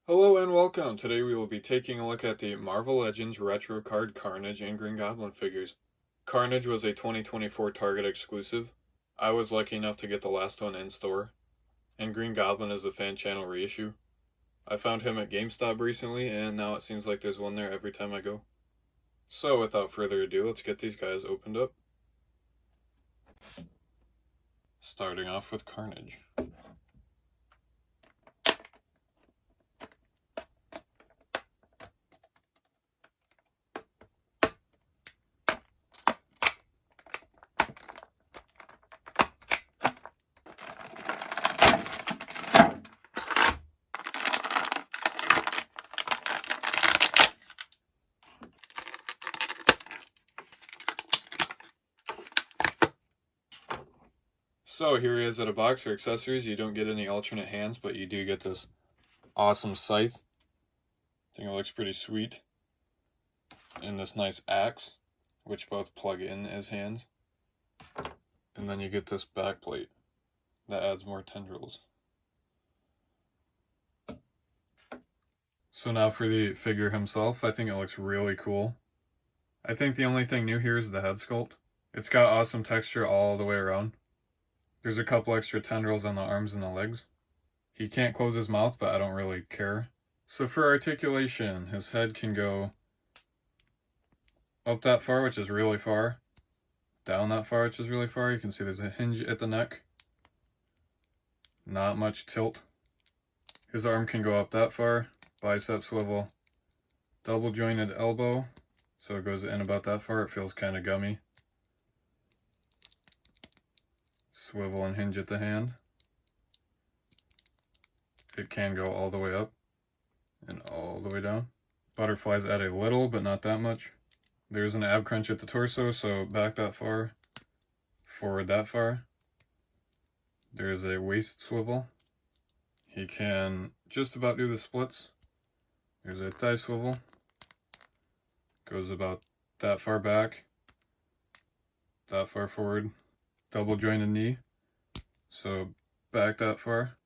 Hello and welcome. Today we will be taking a look at the Marvel Legends retro card Carnage and Green Goblin figures. Carnage was a 2024 Target exclusive. I was lucky enough to get the last one in store. And Green Goblin is the fan channel reissue. I found him at GameStop recently and now it seems like there's one there every time I go. So without further ado, let's get these guys opened up. Starting off with Carnage. So here he is at a box for accessories. You don't get any alternate hands, but you do get this awesome scythe. I think it looks pretty sweet. And this nice axe, which both plug in as hands. And then you get this back plate that adds more tendrils. So now for the figure himself, I think it looks really cool. I think the only thing new here is the head sculpt. It's got awesome texture all the way around. There's a couple extra tendrils on the arms and the legs. He can't close his mouth, but I don't really care. So for articulation, his head can go up that far, which is really far. Down that far, which is really far. You can see there's a hinge at the neck. Not much tilt. His arm can go up that far. Bicep swivel. Double jointed elbow. So it goes in about that far. It feels kind of gummy. Swivel and hinge at the hand. It can go all the way up and all the way down. Butterflies add a little, but not that much. There's an ab crunch at the torso, so back that far, forward that far. There's a waist swivel. He can just about do the splits. There's a thigh swivel. Goes about that far back, that far forward. Double jointed knee, so back that far.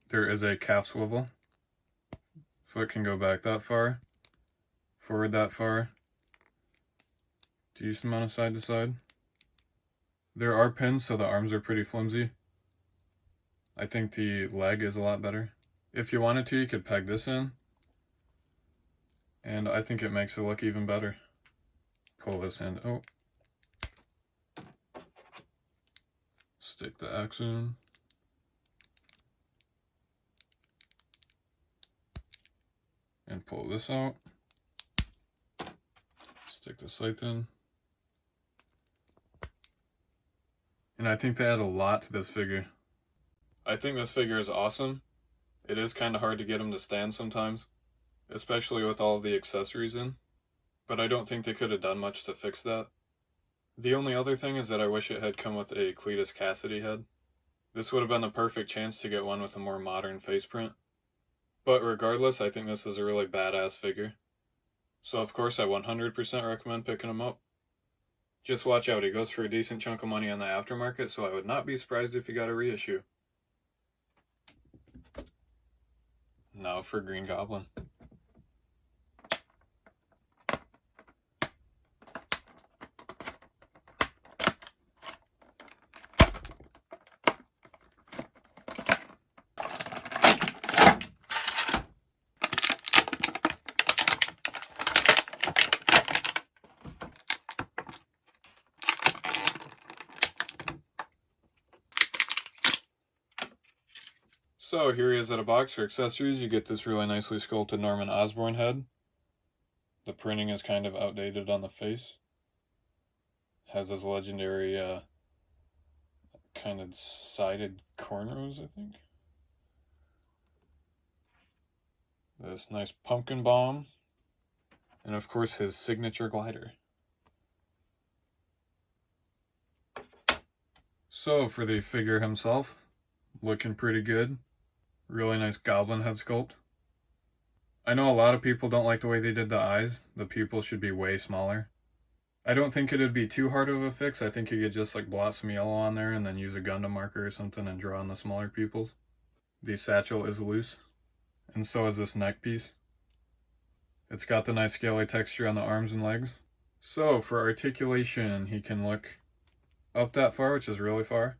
There is a calf swivel. Foot can go back that far, forward that far. Decent amount of side to side. There are pins, so the arms are pretty flimsy. I think the leg is a lot better. If you wanted to, you could peg this in, and I think it makes it look even better. Pull this in. Oh. Stick the axe in. And pull this out. Stick the scythe in. And I think they add a lot to this figure. I think this figure is awesome. It is kind of hard to get him to stand sometimes, especially with all of the accessories in. But I don't think they could have done much to fix that. The only other thing is that I wish it had come with a Cletus Cassidy head. This would have been the perfect chance to get one with a more modern face print. But regardless, I think this is a really badass figure. So of course I 100% recommend picking him up. Just watch out, he goes for a decent chunk of money on the aftermarket, so I would not be surprised if he got a reissue. Now for Green Goblin. So here he is at a box for accessories. You get this really nicely sculpted Norman Osborn head. The printing is kind of outdated on the face. Has his legendary kind of sided cornrows, I think. This nice pumpkin bomb. And of course his signature glider. So for the figure himself, looking pretty good. Really nice goblin head sculpt. I know a lot of people don't like the way they did the eyes. The pupils should be way smaller. I don't think it'd be too hard of a fix. I think you could just like blot some yellow on there and then use a Gundam marker or something and draw on the smaller pupils. The satchel is loose. And so is this neck piece. It's got the nice scaly texture on the arms and legs. So for articulation, he can look up that far, which is really far,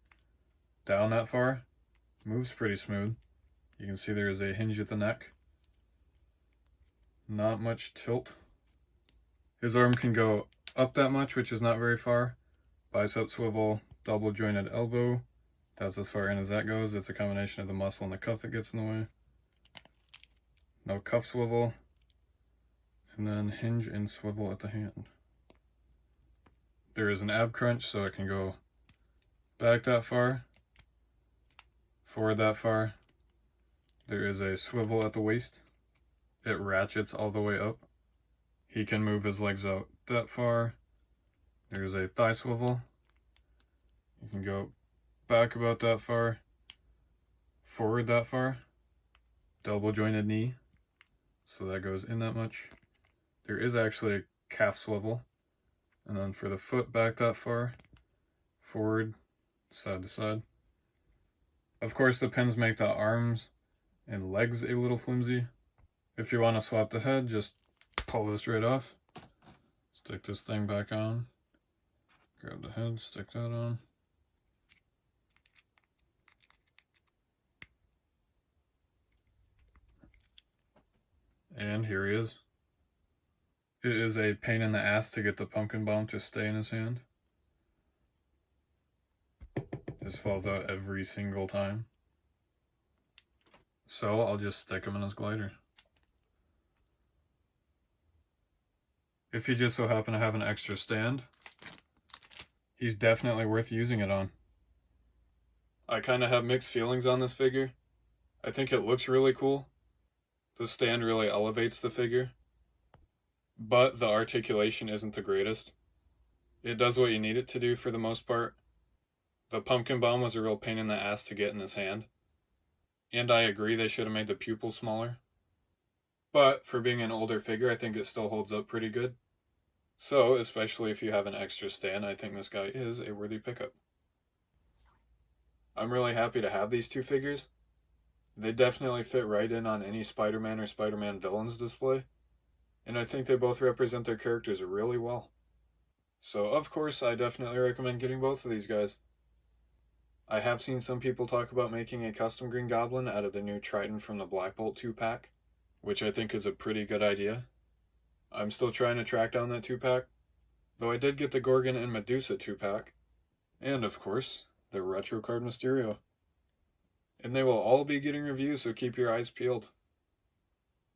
down that far, moves pretty smooth. You can see there is a hinge at the neck. Not much tilt. His arm can go up that much, which is not very far. Bicep swivel, double jointed elbow. That's as far in as that goes. It's a combination of the muscle and the cuff that gets in the way. No cuff swivel. And then hinge and swivel at the hand. There is an ab crunch, so it can go back that far, forward that far. There is a swivel at the waist. It ratchets all the way up. He can move his legs out that far. There's a thigh swivel. You can go back about that far, forward that far. Double jointed knee, so that goes in that much. There is actually a calf swivel. And then for the foot, back that far, forward, side to side. Of course, the pins make the arms and legs a little flimsy. If you want to swap the head, just pull this right off. Stick this thing back on. Grab the head, stick that on. And here he is. It is a pain in the ass to get the pumpkin bomb to stay in his hand. Just falls out every single time. So I'll just stick him in his glider. If you just so happen to have an extra stand, he's definitely worth using it on. I kind of have mixed feelings on this figure. I think it looks really cool. The stand really elevates the figure. But the articulation isn't the greatest. It does what you need it to do for the most part. The pumpkin bomb was a real pain in the ass to get in his hand. And I agree they should have made the pupil smaller. But for being an older figure, I think it still holds up pretty good. So, especially if you have an extra stand, I think this guy is a worthy pickup. I'm really happy to have these two figures. They definitely fit right in on any Spider-Man or Spider-Man villains display. And I think they both represent their characters really well. So, of course, I definitely recommend getting both of these guys. I have seen some people talk about making a custom Green Goblin out of the new Trident from the Black Bolt 2-pack, which I think is a pretty good idea. I'm still trying to track down that 2-pack, though I did get the Gorgon and Medusa 2-pack, and of course, the Retro Card Mysterio. And they will all be getting reviews, so keep your eyes peeled.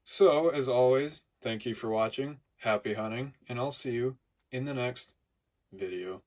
So, as always, thank you for watching, happy hunting, and I'll see you in the next video.